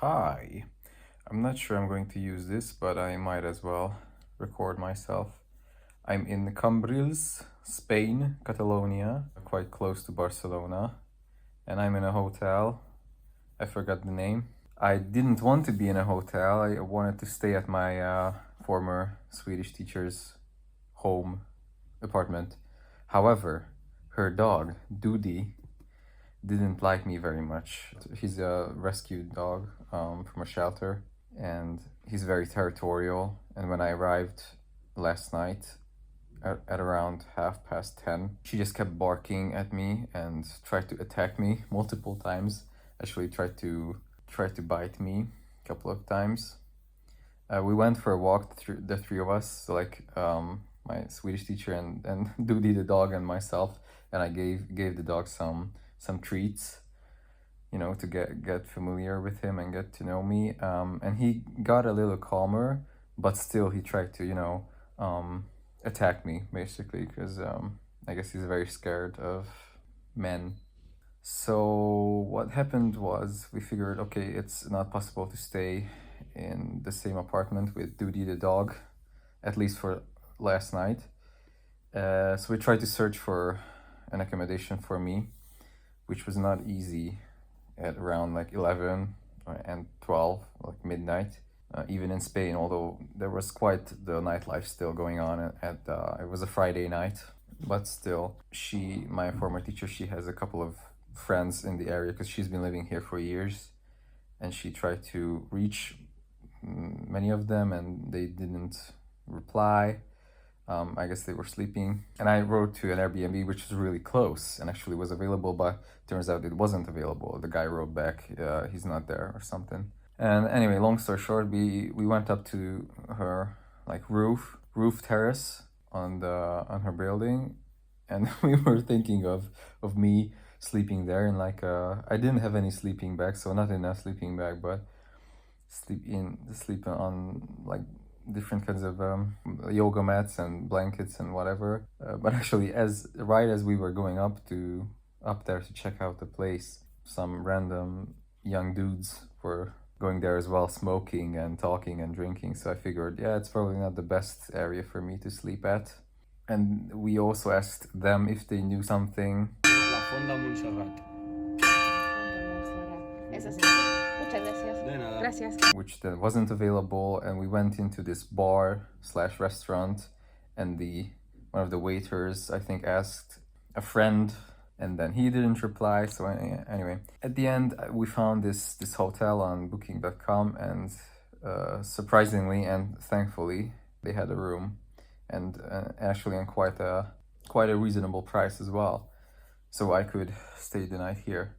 Hi. I'm not sure I'm going to use this, but I might as well record myself. I'm in Cambrils, Spain, Catalonia, quite close to Barcelona, and I'm in a hotel. I forgot the name. I didn't want to be in a hotel. I wanted to stay at my former Swedish teacher's home apartment. However, her dog, Doody, didn't like me very much. He's a rescued dog from a shelter, and he's very territorial. And when I arrived last night at around 10:30, she just kept barking at me and tried to attack me multiple times. Actually, tried to bite me a couple of times. We went for a walk, the three of us, so my Swedish teacher and Doody the dog and myself, and I gave the dog some treats, to get familiar with him and get to know me. And he got a little calmer, but still he tried to, attack me basically, because I guess he's very scared of men. So what happened was we figured, okay, it's not possible to stay in the same apartment with Doody the dog, at least for last night. So we tried to search for an accommodation for me, which was not easy at around 11 and 12, like midnight. Even in Spain, although there was quite the nightlife still going on it was a Friday night, but still, my former teacher, she has a couple of friends in the area because she's been living here for years, and she tried to reach many of them and they didn't reply. I guess they were sleeping, and I wrote to an Airbnb which was really close and actually was available, but turns out it wasn't available. The guy wrote back, he's not there or something. And anyway, long story short, we went up to her roof terrace on her building, and we were thinking of me sleeping there in I didn't have any sleeping bag, so not in a sleeping bag, but sleep on different kinds of yoga mats and blankets and whatever. But actually, right as we were going up there to check out the place, some random young dudes were going there as well, smoking and talking and drinking. So I figured, yeah, it's probably not the best area for me to sleep at. And we also asked them if they knew something. La Fonda Montserrat. Eso sí. Muchas gracias. De nada. Gracias. Which then wasn't available, and we went into this bar/restaurant, and one of the waiters, I think, asked a friend, and then he didn't reply. So anyway, at the end, we found this hotel on booking.com, and surprisingly and thankfully, they had a room, and actually on quite a reasonable price as well. So I could stay the night here.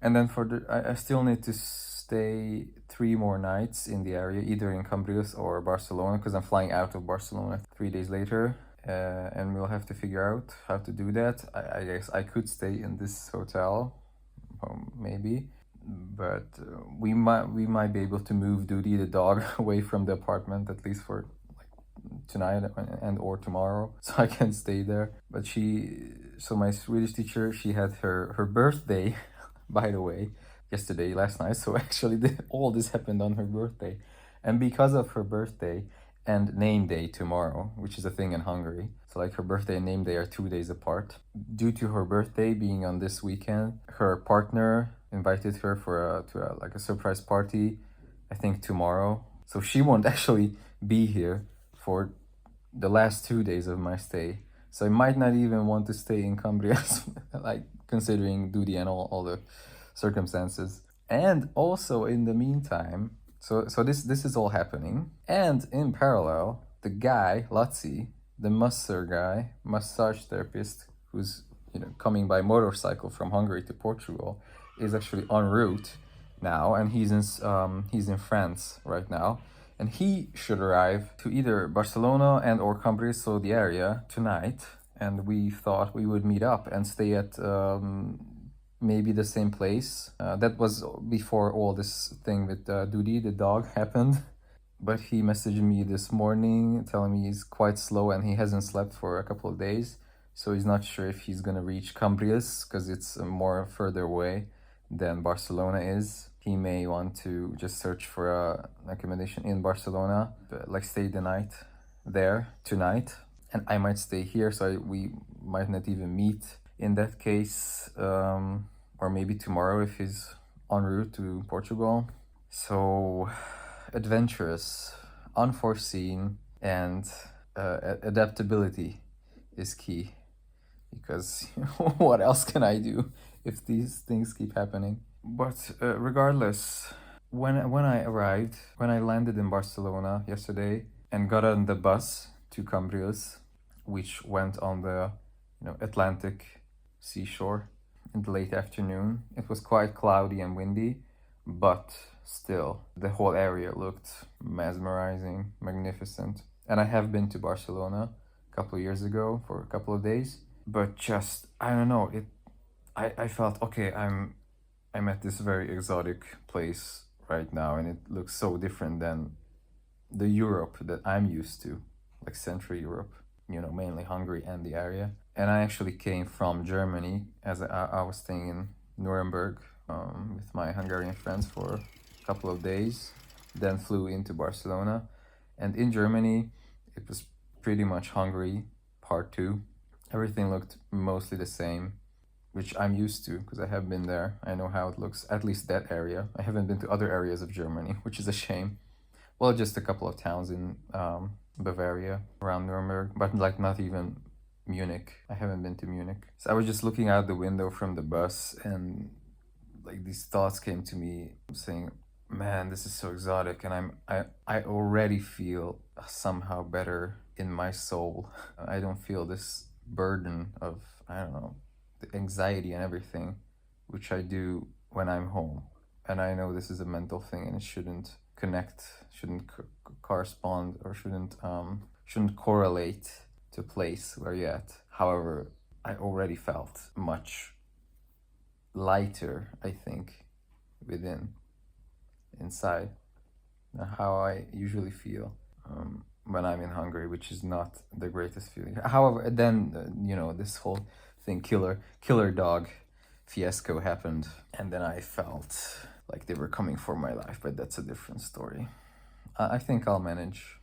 And then I still need to stay 3 more nights in the area, either in Cambrils or Barcelona, because I'm flying out of Barcelona 3 days later. And we'll have to figure out how to do that. I guess I could stay in this hotel, maybe, but we might be able to move Doody the dog away from the apartment, at least for tonight and or tomorrow, so I can stay there. But my Swedish teacher, she had her birthday, by the way, last night. So actually all this happened on her birthday, and because of her birthday and name day tomorrow, which is a thing in Hungary, so her birthday and name day are 2 days apart. Due to her birthday being on this weekend, her partner invited her to a surprise party, I think tomorrow. So she won't actually be here for the last 2 days of my stay. So I might not even want to stay in Cumbria, considering duty and all the circumstances. And also in the meantime, so this is all happening. And in parallel, the guy, Lazzi, the massage therapist, who's coming by motorcycle from Hungary to Portugal, is actually en route now, and he's in France right now. And he should arrive to either Barcelona and or Cambrils, so the area, tonight. And we thought we would meet up and stay at maybe the same place. That was before all this thing with Doody, the dog, happened. But he messaged me this morning telling me he's quite slow and he hasn't slept for a couple of days. So he's not sure if he's gonna reach Cambrils, because it's more further away than Barcelona is. he may want to just search for a accommodation in Barcelona, like stay the night there tonight, and I might stay here, so we might not even meet in that case, or maybe tomorrow if he's en route to Portugal. So adventurous, unforeseen, and adaptability is key, because what else can I do if these things keep happening? But regardless, when I landed in Barcelona yesterday and got on the bus to Cambrils, which went on the Atlantic seashore in the late afternoon, it was quite cloudy and windy, but still the whole area looked mesmerizing, magnificent. And I have been to Barcelona a couple of years ago for a couple of days, but just I don't know, I felt okay, I'm at this very exotic place right now, and it looks so different than the Europe that I'm used to, like Central Europe, mainly Hungary and the area. And I actually came from Germany, as I was staying in Nuremberg with my Hungarian friends for a couple of days, then flew into Barcelona. And in Germany, it was pretty much Hungary part 2. Everything looked mostly the same, which I'm used to because I have been there. I know how it looks, at least that area. I haven't been to other areas of Germany, which is a shame. Well, just a couple of towns in Bavaria, around Nuremberg, but like not even Munich. I haven't been to Munich. So I was just looking out the window from the bus, and like these thoughts came to me saying, man, this is so exotic, and I already feel somehow better in my soul. I don't feel this burden of, I don't know, the anxiety and everything, which I do when I'm home. And I know this is a mental thing, and it shouldn't connect, shouldn't correspond, or shouldn't correlate to place where you're at. However, I already felt much lighter, I think, inside, how I usually feel when I'm in Hungary, which is not the greatest feeling. However, then this whole thing, killer dog fiasco happened, and then I felt like they were coming for my life, but that's a different story. I think I'll manage.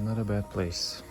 Not a bad place.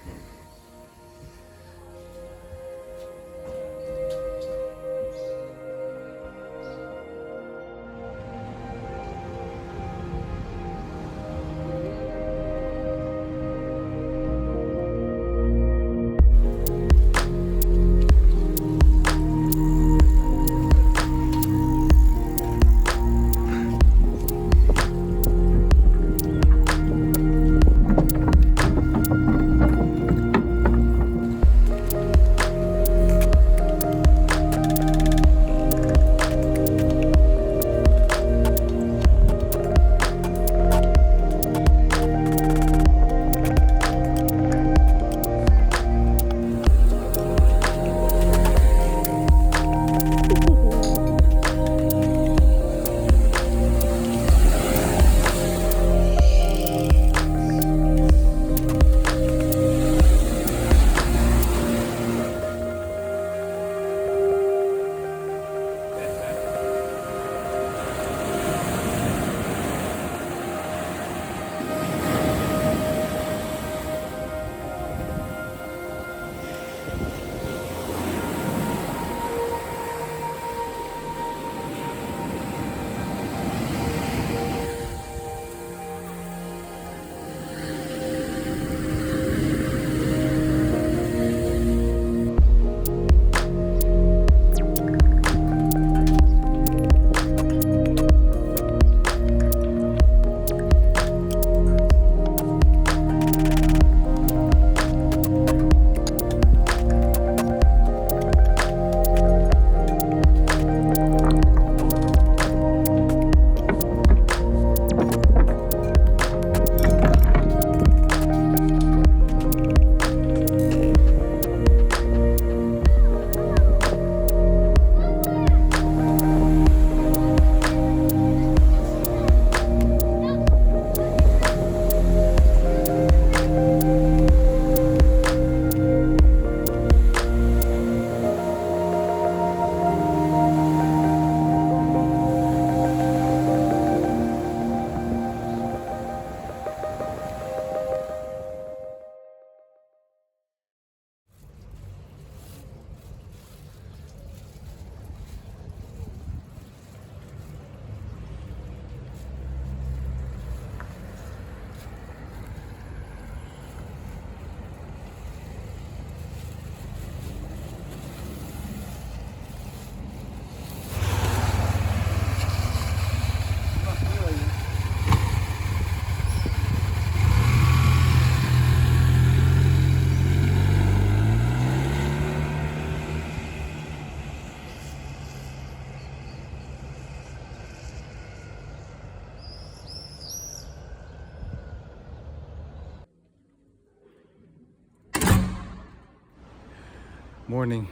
Morning.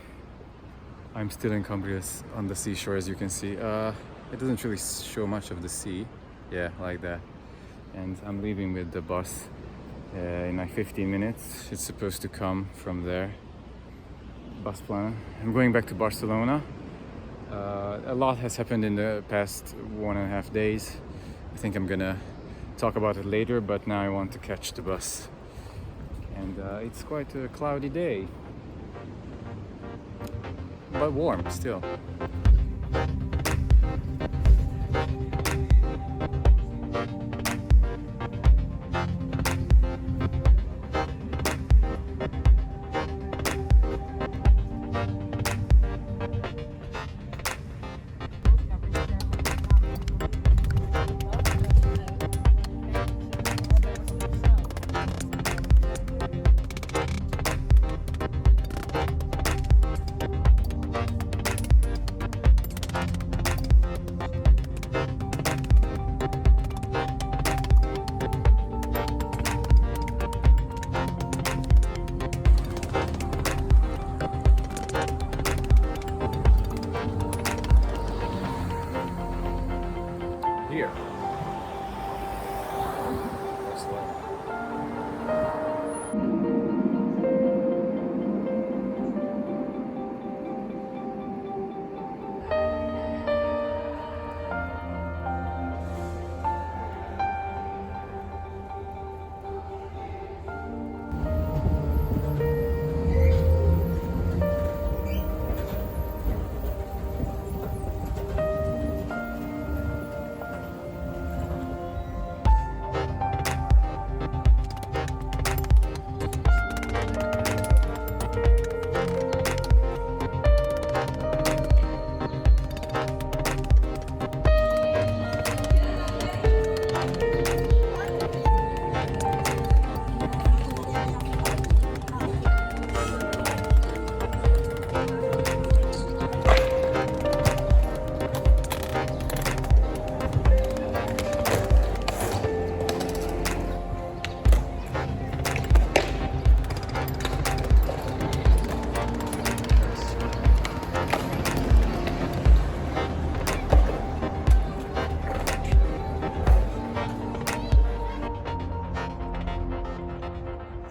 I'm still in Cambrias on the seashore, as you can see. It doesn't really show much of the sea. Yeah, like that. And I'm leaving with the bus in like 15 minutes. It's supposed to come from there. Bus plan. I'm going back to Barcelona. A lot has happened in the past 1.5 days. I think I'm gonna talk about it later, but now I want to catch the bus. And it's quite a cloudy day, but warm still. Here.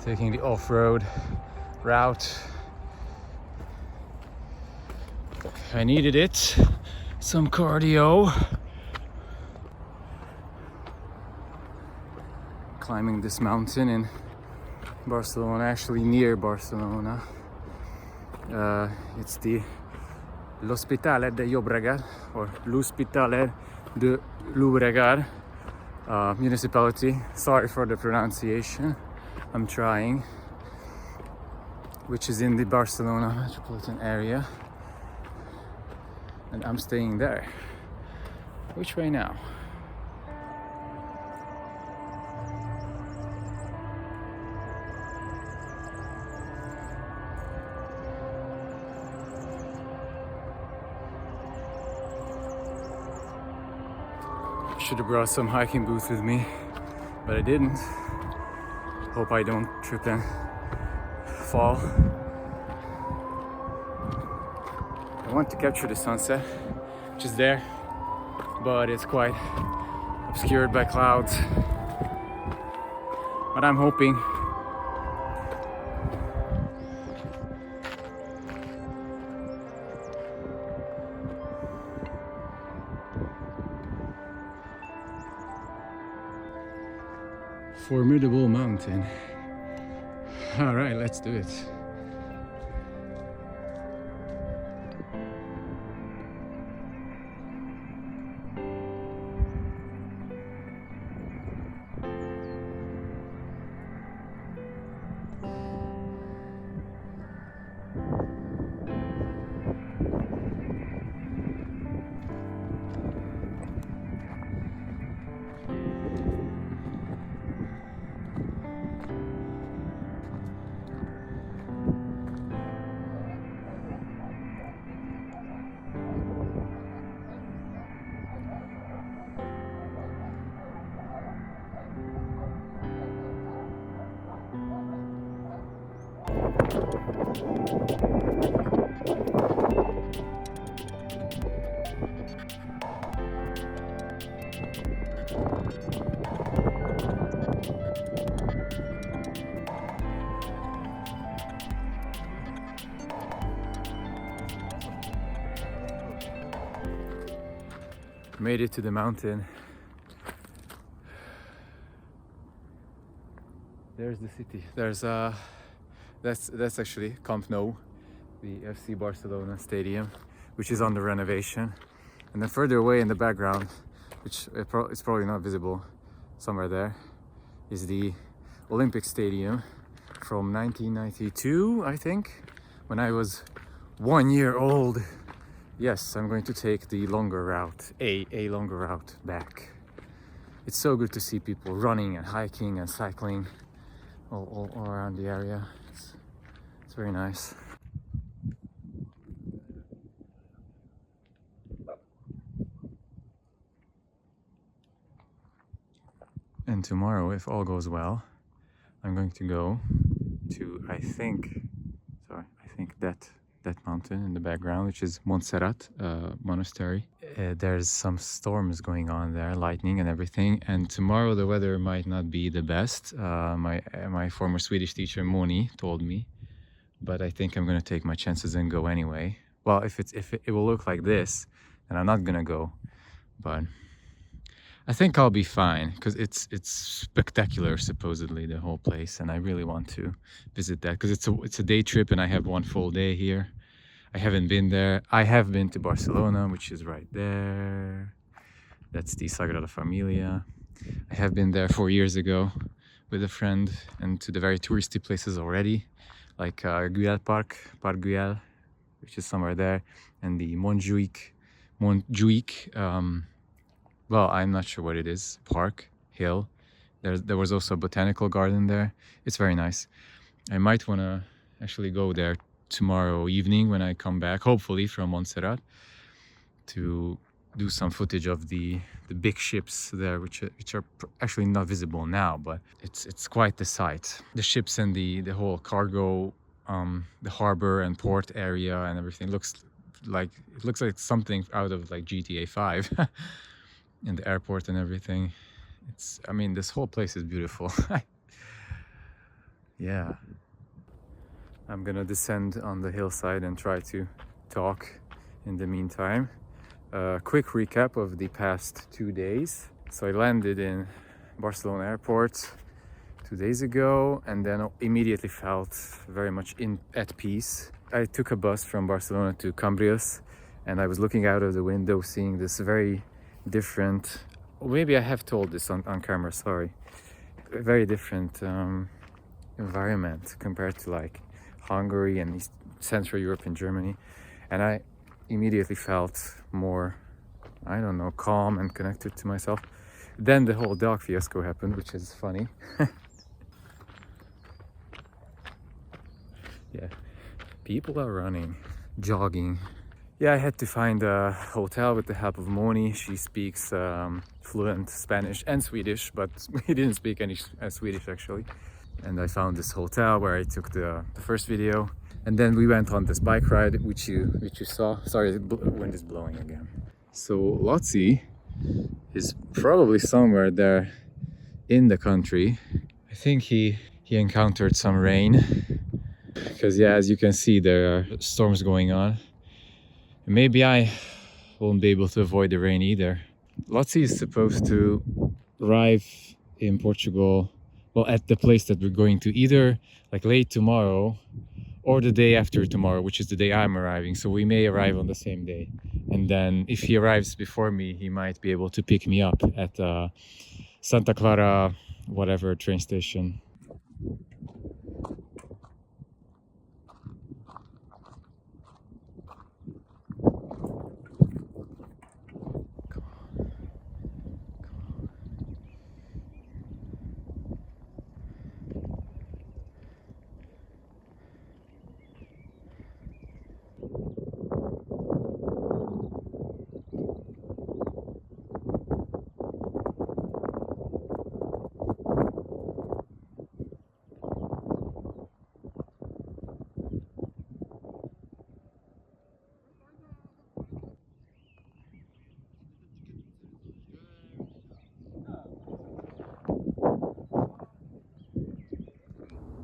Taking the off-road route. I needed it. Some cardio. Climbing this mountain in Barcelona, actually near Barcelona. It's the L'Hospitalet de Llobregat, or L'Hospitalet de Llobregat municipality. Sorry for the pronunciation. I'm trying. Which is in the Barcelona metropolitan area. And I'm staying there. Which way now? Should have brought some hiking boots with me, but I didn't. Hope I don't trip and fall. I want to capture the sunset, which is there, but it's quite obscured by clouds. But I'm hoping. Formidable mountain. All right, let's do it. Made it to the mountain. There's the city. There's that's actually Camp Nou, the FC Barcelona stadium, which is under renovation. And then further away in the background, which is probably not visible, somewhere there, is the Olympic Stadium from 1992, I think, when I was 1 year old. Yes, I'm going to take the longer route, a longer route back. It's so good to see people running and hiking and cycling all around the area. It's very nice. And tomorrow, if all goes well, I'm going to go to, I think that mountain in the background, which is Montserrat monastery. There's some storms going on there, lightning and everything. And tomorrow the weather might not be the best. My former Swedish teacher Moni told me, but I think I'm gonna take my chances and go anyway. Well, if it will look like this, then I'm not gonna go. But I think I'll be fine because it's spectacular, supposedly, the whole place, and I really want to visit that because it's a day trip and I have 1 full day here. I haven't been there. I have been to Barcelona, which is right there. That's the Sagrada Familia. I have been there 4 years ago with a friend, and to the very touristy places already, like Güell Park, Park Güell, which is somewhere there, and the Montjuic. Well, I'm not sure what it is. Park, hill. There was also a botanical garden there. It's very nice. I might want to actually go there tomorrow evening when I come back, hopefully from Montserrat, to do some footage of the big ships there, which are actually not visible now, but it's quite the sight. The ships and the whole cargo, the harbor and port area and everything looks like something out of like GTA 5. And the airport and everything. I mean, this whole place is beautiful. Yeah. I'm gonna descend on the hillside and try to talk in the meantime. Quick recap of the past 2 days. So I landed in Barcelona airport 2 days ago and then immediately felt very much at peace. I took a bus from Barcelona to Cambrils and I was looking out of the window seeing this very different, maybe I have told this on camera, sorry, a very different environment compared to like Hungary and Central Europe and Germany, and I immediately felt more, I don't know, calm and connected to myself. Then the whole dog fiasco happened, which is funny. Yeah, people are running, jogging. Yeah, I had to find a hotel with the help of Moni. She speaks fluent Spanish and Swedish, but we didn't speak any Swedish actually. And I found this hotel where I took the first video. And then we went on this bike ride, which you saw. Sorry, the wind is blowing again. So Lotzi is probably somewhere there in the country. I think he encountered some rain. Because yeah, as you can see, there are storms going on. Maybe I won't be able to avoid the rain either. Lotzi is supposed to arrive in Portugal, well, at the place that we're going to, either like late tomorrow or the day after tomorrow, which is the day I'm arriving. So we may arrive on the same day. And then if he arrives before me, he might be able to pick me up at Santa Clara, whatever train station.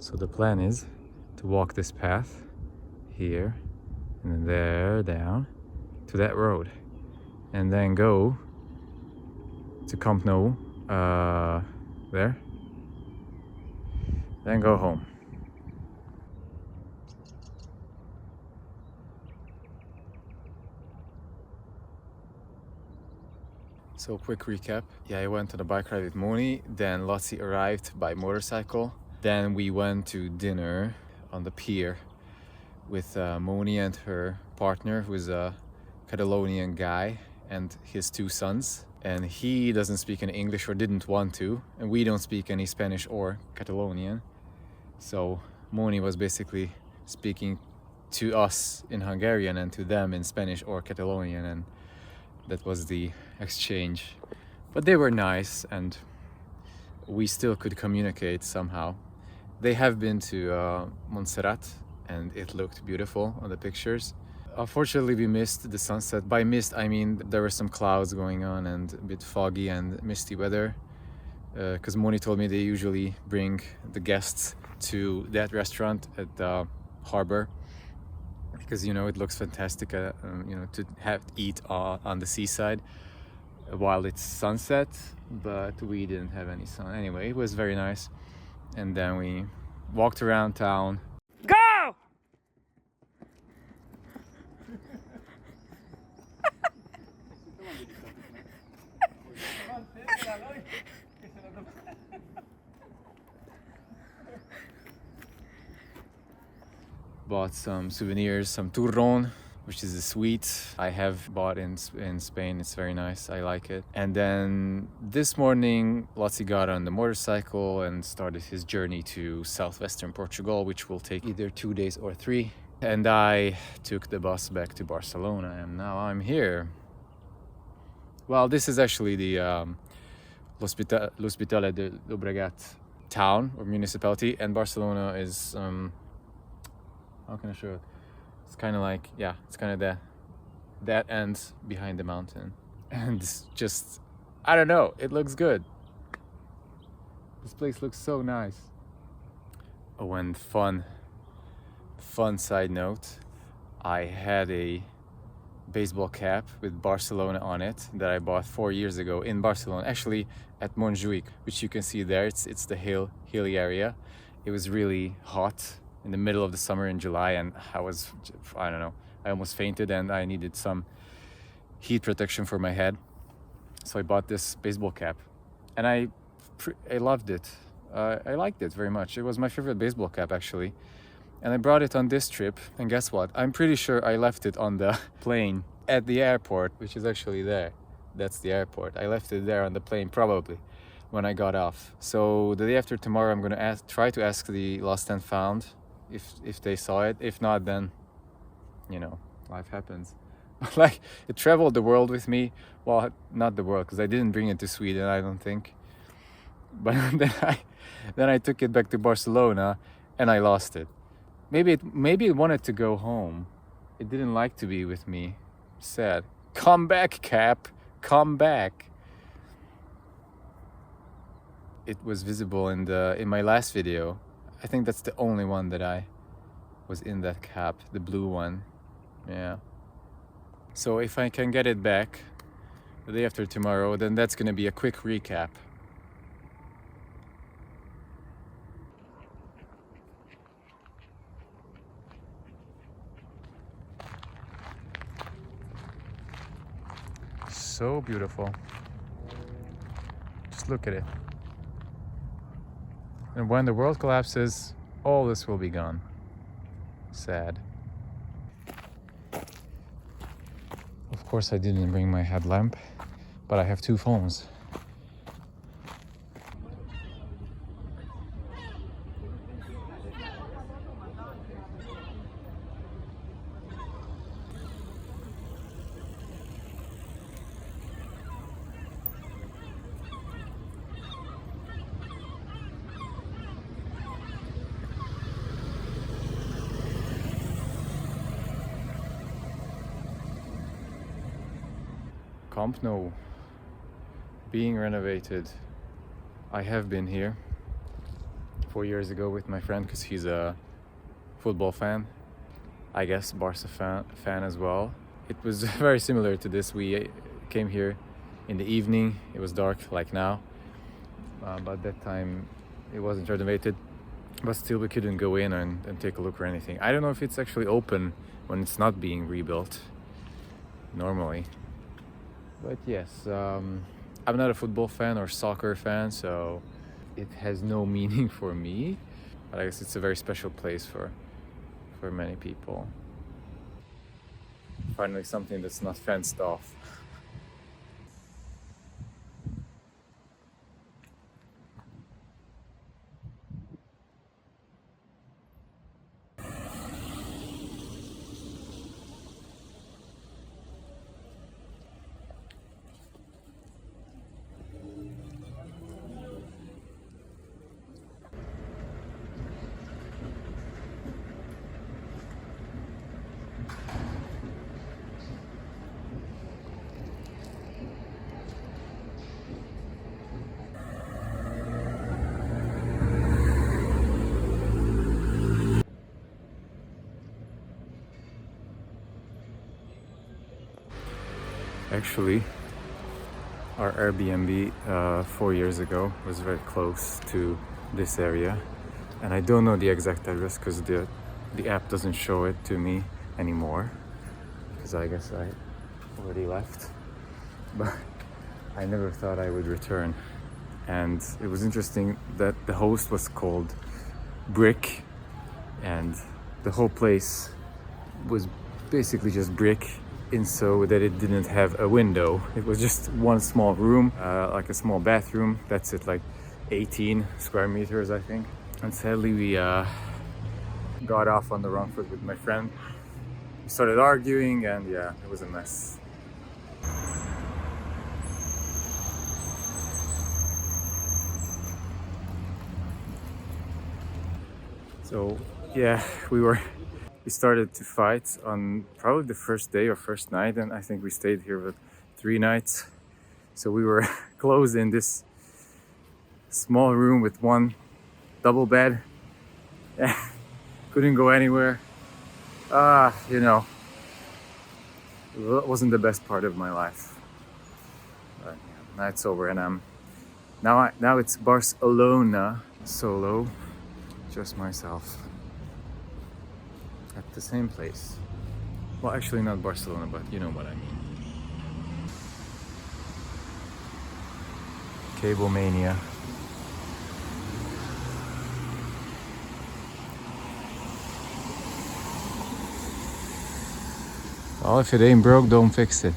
So the plan is to walk this path here and then there down to that road and then go to Camp Nou there, then go home. So quick recap. Yeah, I went on a bike ride with Moni, then Lotzi arrived by motorcycle. Then we went to dinner on the pier with Moni and her partner, who is a Catalonian guy, and his two sons. And he doesn't speak any English or didn't want to, and we don't speak any Spanish or Catalonian. So Moni was basically speaking to us in Hungarian and to them in Spanish or Catalonian, and that was the exchange. But they were nice and we still could communicate somehow. They have been to Montserrat and it looked beautiful on the pictures. Unfortunately, we missed the sunset. By missed, I mean there were some clouds going on and a bit foggy and misty weather. Because Moni told me they usually bring the guests to that restaurant at the harbor, because you know it looks fantastic, you know, to eat on the seaside while it's sunset. But we didn't have any sun. Anyway, it was very nice, and then we walked around town. Go! Bought some souvenirs, some turron, which is a sweet I have bought in Spain. It's very nice, I like it. And then this morning, Lotzi got on the motorcycle and started his journey to South-Western Portugal, which will take either 2 days or 3. And I took the bus back to Barcelona, and now I'm here. Well, this is actually the L'Hospitalet de Llobregat town or municipality, and Barcelona is how can I show it? It's kind of like, yeah, it's kind of that end behind the mountain. And it's just, I don't know, it looks good. This place looks so nice. Oh, and fun side note, I had a baseball cap with Barcelona on it that I bought 4 years ago in Barcelona, actually at Montjuic, which you can see there. It's the hilly area. It was really hot in the middle of the summer in July, and I don't know, I almost fainted and I needed some heat protection for my head. So I bought this baseball cap and I loved it. I liked it very much. It was my favorite baseball cap actually. And I brought it on this trip, and guess what? I'm pretty sure I left it on the plane at the airport, which is actually there. That's the airport. I left it there on the plane probably when I got off. So the day after tomorrow I'm gonna try to ask the lost and found if they saw it. If not, then you know, life happens. Like, it traveled the world with me. Well, not the world, because I didn't bring it to Sweden, I don't think. But then I took it back to Barcelona and I lost it. Maybe it wanted to go home. It didn't like to be with me. Sad. Come back, Cap. Come back. It was visible in my last video. I think that's the only one that I was in that cap, the blue one. Yeah. So if I can get it back the day after tomorrow, then that's gonna be a quick recap. So beautiful. Just look at it. And when the world collapses, all this will be gone. Sad. Of course, I didn't bring my headlamp, but I have 2 phones. Camp Nou being renovated. I have been here. 4 years ago with my friend because he's a football fan. I guess Barca fan as well. It was very similar to this. We came here in the evening. It was dark like now, but that time it wasn't renovated. But still, we couldn't go in and take a look or anything. I don't know if it's actually open when it's not being rebuilt normally. But yes, I'm not a football fan or soccer fan, so it has no meaning for me. But I guess it's a very special place for many people. Finally, something that's not fenced off. Actually, our Airbnb 4 years ago was very close to this area, and I don't know the exact address because the app doesn't show it to me anymore, because I guess I already left. But I never thought I would return, and it was interesting that the host was called Brick, and the whole place was basically just brick, in so that it didn't have a window. It was just one small room, like a small bathroom. That's it, like 18 square meters, I think. And sadly, we got off on the wrong foot with my friend. We started arguing, and yeah, it was a mess. So yeah, we started to fight on probably the first day or first night, and I think we stayed here for 3 nights. So we were closed in this small room with one double bed. Couldn't go anywhere. You know, it wasn't the best part of my life. But yeah, now it's over, and now it's Barcelona solo, just myself. At the same place. Well, actually not Barcelona, but you know what I mean. Cable mania. Well, if it ain't broke, don't fix it.